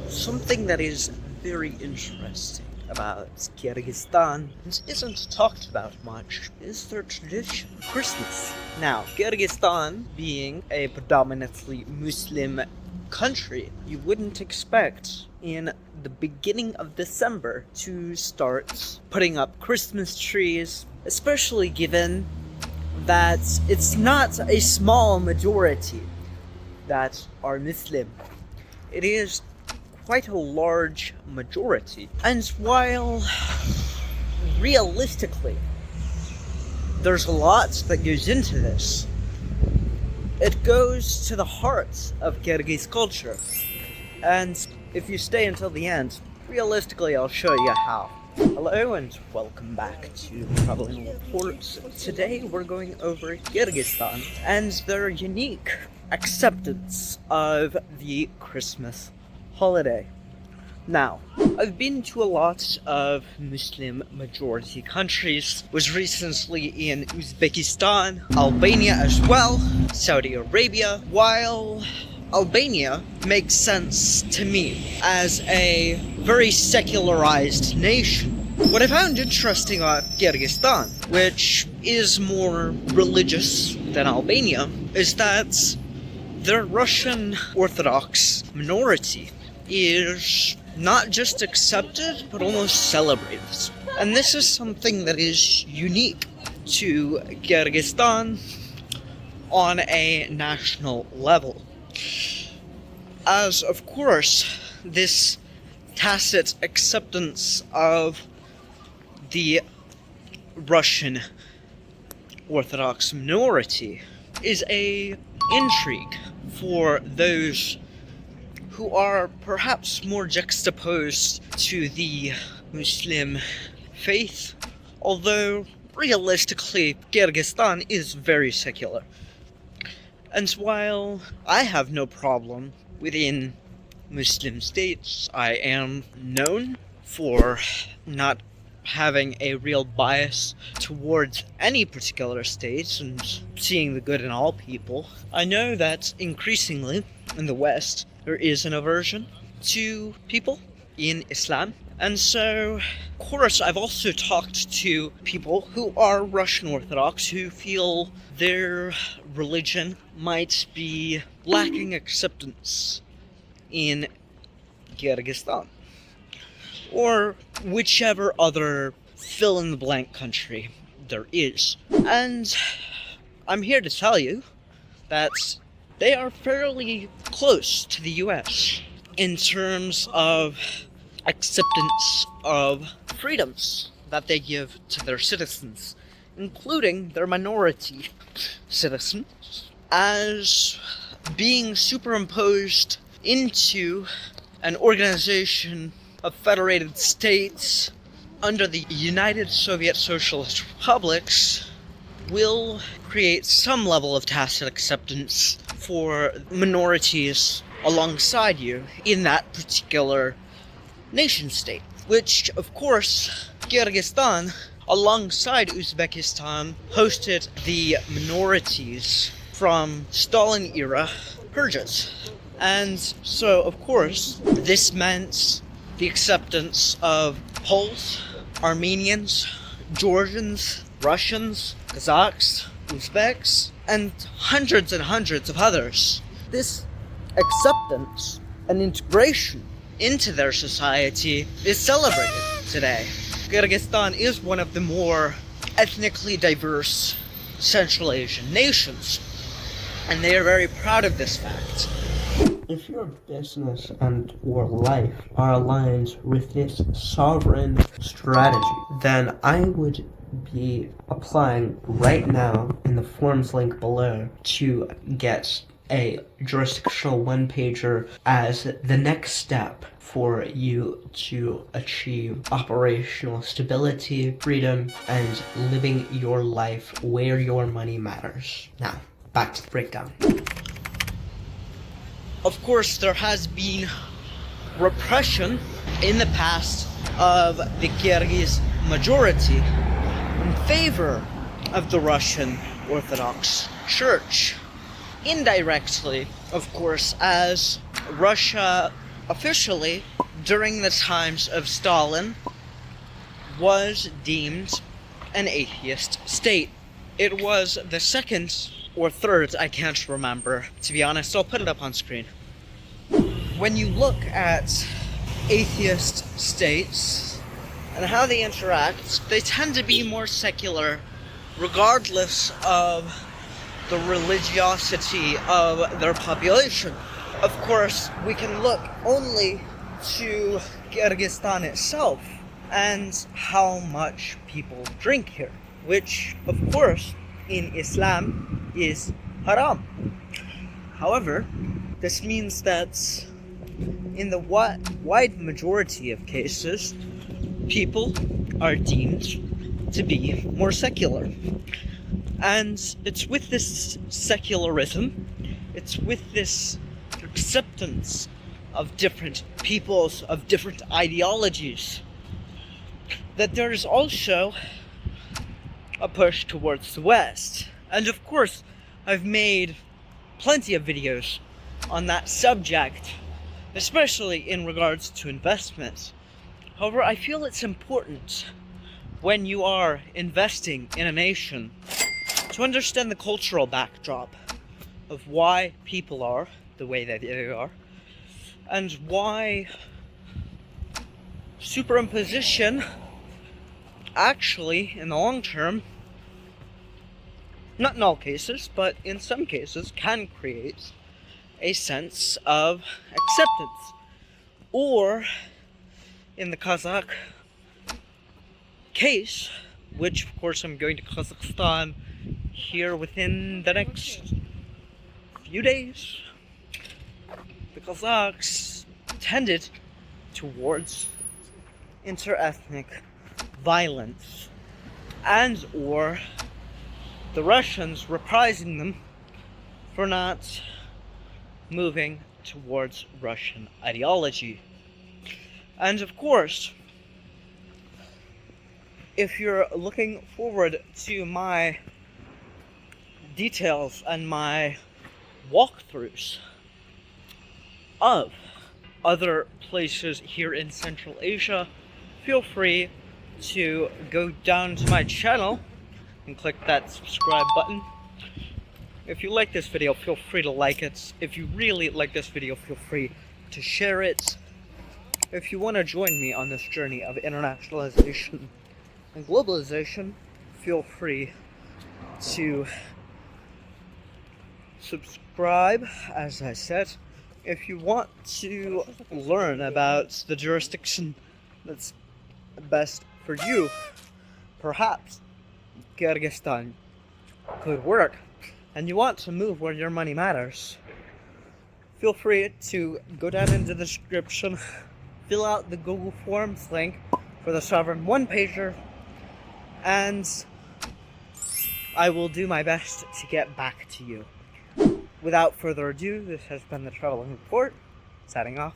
Something that is very interesting about Kyrgyzstan and isn't talked about much is their tradition, Christmas. Now, Kyrgyzstan being a predominantly Muslim country, you wouldn't expect in the beginning of December to start putting up Christmas trees, especially given that it's not a small majority that are Muslim. It is quite a large majority. And while realistically there's a lot that goes into this, it goes to the heart of Kyrgyz culture. And if you stay until the end, realistically I'll show you how. Hello and welcome back to Traveling Reports. Today we're going over Kyrgyzstan and their unique acceptance of the Christmas holiday. Now, I've been to a lot of Muslim majority countries, was recently in Uzbekistan, Albania as well, Saudi Arabia. While Albania makes sense to me as a very secularized nation, what I found interesting about Kyrgyzstan, which is more religious than Albania, is that their Russian Orthodox minority is not just accepted, but almost celebrated. And this is something that is unique to Kyrgyzstan on a national level. As, of course, this tacit acceptance of the Russian Orthodox minority is a intrigue for those who are perhaps more juxtaposed to the Muslim faith, although realistically Kyrgyzstan is very secular. And while I have no problem within Muslim states, I am known for not having a real bias towards any particular state and seeing the good in all people. I know that increasingly in the West there is an aversion to people in Islam, and so of course I've also talked to people who are Russian Orthodox who feel their religion might be lacking acceptance in Kyrgyzstan, or whichever other fill-in-the-blank country there is. And I'm here to tell you that they are fairly close to the US in terms of acceptance of freedoms that they give to their citizens, including their minority citizens, as being superimposed into an organization of federated states under the United Soviet Socialist Republics will create some level of tacit acceptance for minorities alongside you in that particular nation state, which of course Kyrgyzstan alongside Uzbekistan hosted the minorities from Stalin-era purges. And so of course this meant the acceptance of Poles, Armenians, Georgians, Russians, Kazakhs, Uzbeks, and hundreds of others. This acceptance and integration into their society is celebrated today. Kyrgyzstan is one of the more ethnically diverse Central Asian nations, and they are very proud of this fact. If your business and or life are aligned with this sovereign strategy, then I would be applying right now in the forms link below to get a jurisdictional one-pager as the next step for you to achieve operational stability, freedom, and living your life where your money matters. Now, back to the breakdown. Of course, there has been repression in the past of the Kyrgyz majority in favor of the Russian Orthodox Church. Indirectly, of course, as Russia officially, during the times of Stalin, was deemed an atheist state. It was the second or third, I can't remember, to be honest. I'll put it up on screen. When you look at atheist states and how they interact, they tend to be more secular, regardless of the religiosity of their population. Of course, we can look only to Kyrgyzstan itself and how much people drink here, which, of course, in Islam is haram. However, this means that in the wide majority of cases, people are deemed to be more secular. And it's with this secularism, it's with this acceptance of different peoples, of different ideologies, that there's also a push towards the West. And of course, I've made plenty of videos on that subject, especially in regards to investments. However, I feel it's important when you are investing in a nation to understand the cultural backdrop of why people are the way that they are, and why superimposition actually, in the long term, not in all cases, but in some cases, can create a sense of acceptance. Or, in the Kazakh case, which of course I'm going to Kazakhstan here within the next few days, the Kazakhs tended towards interethnic violence, and or the Russians reprising them for not moving towards Russian ideology. And of course, if you're looking forward to my details and my walkthroughs of other places here in Central Asia, feel free to go down to my channel and click that subscribe button. If you like this video, feel free to like it. If you really like this video, feel free to share it. If you want to join me on this journey of internationalization and globalization, feel free to subscribe, as I said. If you want to learn about the jurisdiction that's best for you, perhaps Kyrgyzstan could work, and you want to move where your money matters, feel free to go down into the description, fill out the Google Forms link for the Sovereign one-pager, and I will do my best to get back to you. Without further ado, this has been the Traveling Report, signing off.